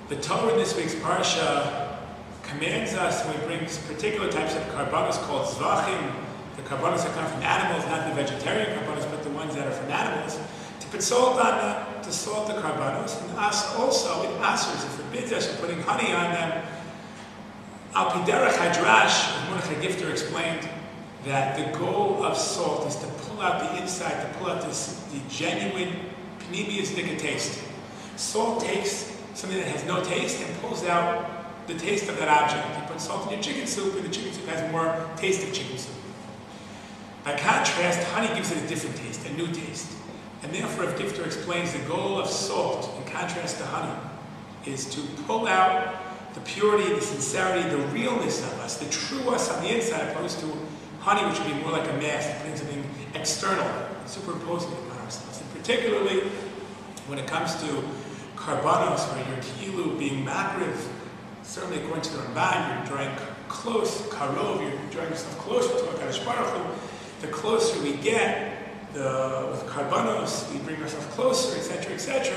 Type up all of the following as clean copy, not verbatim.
The Torah in this week's Parsha commands us when we bring particular types of karbanos called zvachim, the karbanos that come from animals, not the vegetarian karbanos, but the ones that are from animals, to put salt on them, to salt the karbanos. And us also, it asers, it forbids us from putting honey on them. Al Piderach Hadrash, as Mordechai Gifter explained, that the goal of salt is to pull out the inside, to pull out the genuine, pneumiastic taste. Salt takes something that has no taste and pulls out the taste of that object. You put salt in your chicken soup, and the chicken soup has more taste of chicken soup. By contrast, honey gives it a different taste, a new taste. And therefore, if Gifter explains the goal of salt, in contrast to honey, is to pull out the purity, the sincerity, the realness of us, the true us on the inside, opposed to honey, which would be more like a mask, putting something external, superimposing it on ourselves. And particularly when it comes to karbanos, where you're kilu being makriv, certainly according to the Ramban, you're drawing close, karov, you're drawing yourself closer to HaKadosh Baruch Hu. The closer we get, with karbanos, we bring ourselves closer, etc., etc.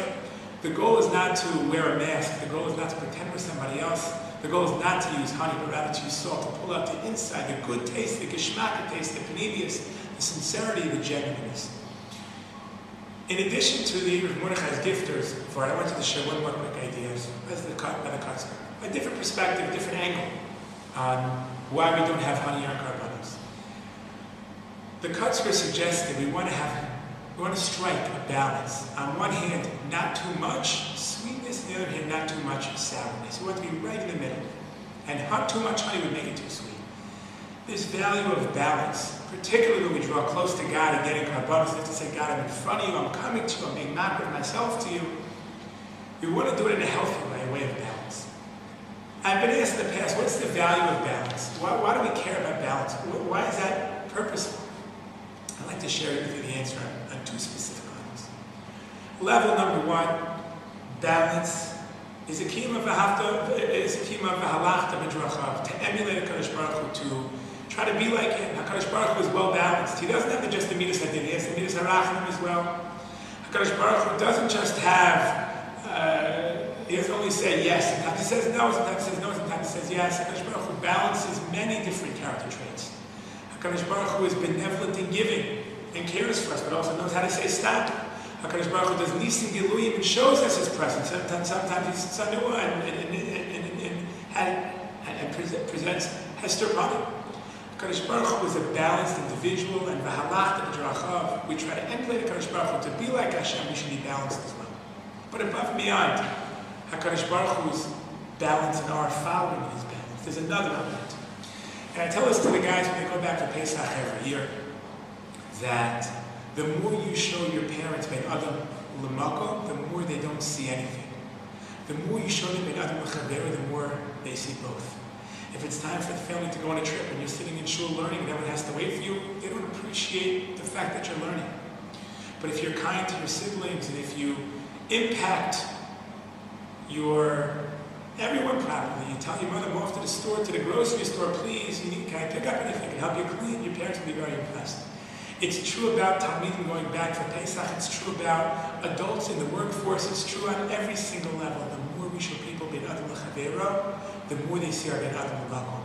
The goal is not to wear a mask. The goal is not to pretend we're somebody else. The goal is not to use honey, but rather to use salt, to pull out the inside, the good taste, the geschmack taste, the pneumius, the sincerity, the genuineness. In addition to the Rav Mordechai's gifters, I wanted to share one more quick idea as the Katzker. A different perspective, a different angle on why we don't have honey on karbanos. The Katzker suggests that we want to strike a balance. On one hand, not too much sweetness, on the other hand, not too much sourness. We want to be right in the middle. And too much honey would make it too sweet. This value of balance, particularly when we draw close to God and getting karbanos, we have to say, God, I'm in front of you, I'm coming to you, I'm being makriv myself to you. We want to do it in a healthy way, a way of balance. I've been asked in the past, what's the value of balance? Why do we care about balance? Why is that purposeful? I'd like to share with you the answer on two specific levels. Level number one, balance is a kima v'halachta b'drachav, to emulate HaKadosh Baruch Hu, to try to be like him. HaKadosh Baruch Hu is well balanced. He doesn't have just the midas hadin, he has the midas harachim as well. HaKadosh Baruch Hu doesn't just have, he doesn't only say yes, sometimes he says no, sometimes he says no, sometimes he says yes. HaKadosh Baruch Hu balances many different character traits. HaKadosh Baruch Hu is benevolent in giving and cares for us, but also knows how to say stop. HaKadosh Baruch Hu does nisim giluyim and shows us his presence. Sometimes he's tzanua and presents hester panim. HaKadosh Baruch Hu is a balanced individual, and v'halachta b'drachav, we try to emulate HaKadosh Baruch Hu. To be like Hashem, we should be balanced as well. But above and beyond HaKadosh Baruch Hu's balance and our following his balance, there's another element. And I tell this to the guys when they go back to Pesach every year, that the more you show your parents Ben Adam L'Mako, the more they don't see anything. The more you show them Ben Adam L'Chavera, the more they see both. If it's time for the family to go on a trip and you're sitting in shul learning and everyone has to wait for you, they don't appreciate the fact that you're learning. But if you're kind to your siblings and if you impact everyone properly, you tell your mother, go off to the store, to the grocery store, please, can I pick up anything? Can I help you clean? Your parents will be very impressed. It's true about Talmidim going back for Pesach. It's true about adults in the workforce. It's true on every single level. The more we show people Ben Adam L'Chavera, the more they see our Ben Adam L'Mako.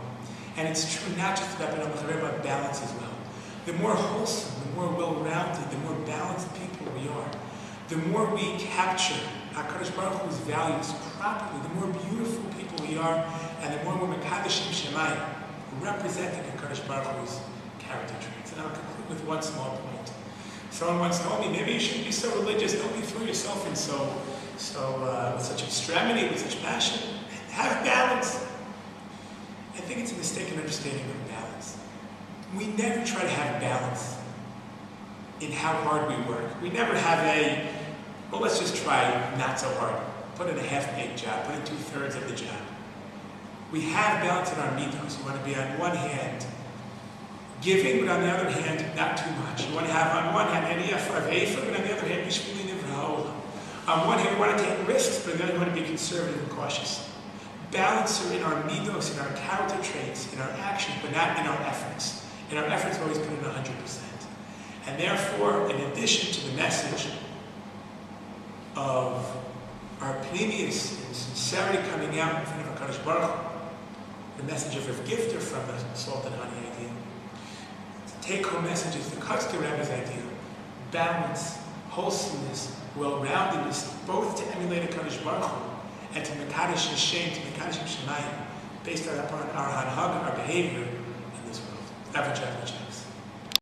And it's true not just about Ben Adam L'Chavera, but balance as well. The more wholesome, the more well-rounded, the more balanced people we are, the more we capture HaKadosh Baruch Hu's values properly, the more beautiful people we are, and the more we're Mekadeshim Shemayim, representing HaKadosh Baruch Hu's character traits. And I'll conclude with one small point. Someone once told me, maybe you shouldn't be so religious. Don't be throw yourself in with such extremity, with such passion. Have balance. I think it's a mistaken understanding of balance. We never try to have balance in how hard we work. We never have let's just try not so hard. Put in a half-baked job. Put in 2/3 of the job. We have balance in our midos. We want to be on one hand giving, but on the other hand, not too much. You want to have on one hand but on the other hand, on one hand, we want to take risks, but on the other, we want to be conservative and cautious. Balance in our midos, in our character traits, in our actions, but not in our efforts. In our efforts, we always put in 100%. And therefore, in addition to the message of our previous sincerity coming out in front of HaKadosh Baruch Hu, the message of Rav Gifter from the salt and honey idea. The take-home message is the Kotzker Rebbe's idea: balance, wholesomeness, well-roundedness, both to emulate HaKadosh Baruch Hu and to Mekadosh Hashem, to Mekadosh Shemayim, based upon our hanhag, our behavior in this world. Average.